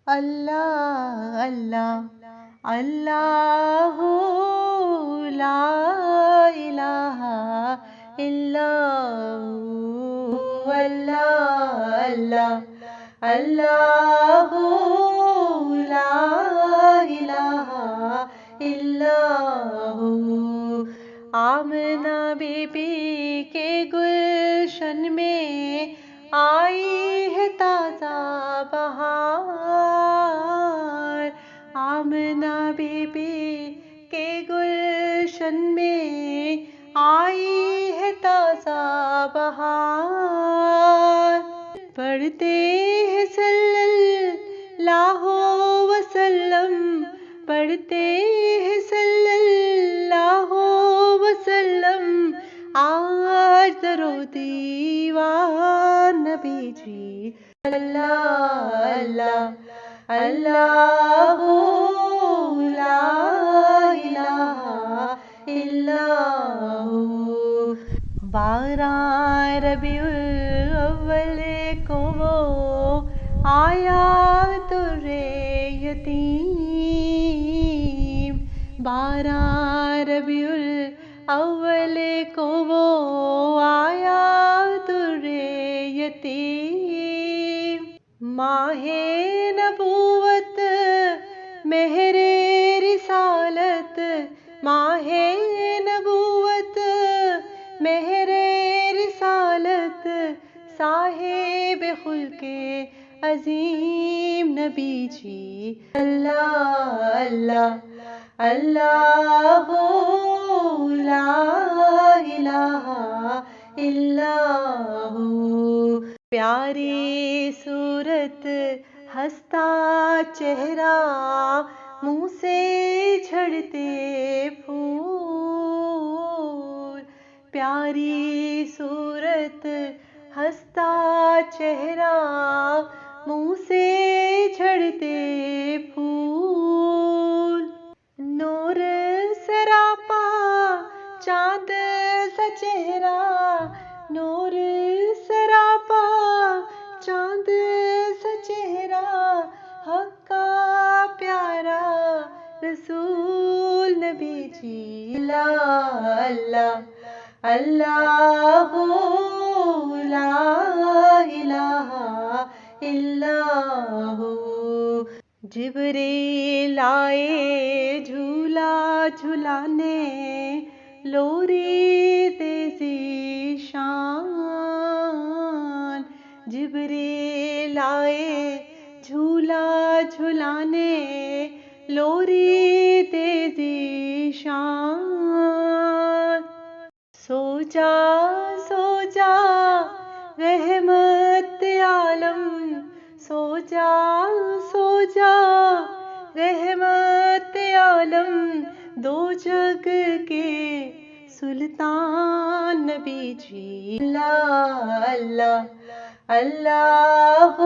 اللہ اللہ اللہ لا الہ الا ہو، اللہ اللہ اللہ لا الہ الا ہو۔ آمنہ بی بی کے گلشن میں آئی ہے تازہ بہار، آمنہ بی بی کے گلشن میں آئی ہے تازہ بہار، پڑھتے ہیں صلی اللہ وسلم، پڑھتے ہیں صلی اللہ وسلم، آج در و دیوار نبی جی، اللہ اللہ اللہ لا الہ الا ہو۔ 12 ربیع الاول کو وہ آیا در یتیم، 12 ربیع الاول کو وہ آیا در یتیم، ماہ نبوت مہر رسالت، ماہ نبوت مہر رسالت، صاحب خلق عظیم نبی جی، اللہ اللہ اللہ لا الہ الا ہو۔ پیاری صورت ہنستا چہرہ، منہ سے جھڑتے پھول، پیاری صورت ہنستا چہرہ، منہ سے جھڑتے پھول، نور سراپا چاند سا چہرہ، نور سراپا چاند سا چہرہ، حق کا پیارا رسول نبی جی، اللہ اللہ اللہ لا الہ الا ہو۔ جبریل آئے جھولا جھلانے، لوری دے ذیشان، جبریل آئے جھولا جھلانے، لوری دے ذیشان، سو جا سو جا رحمت عالم، سو جا سو جا رحمت عالم، دو جگ کے سلطان نبی جی، اللہ اللہ اللہ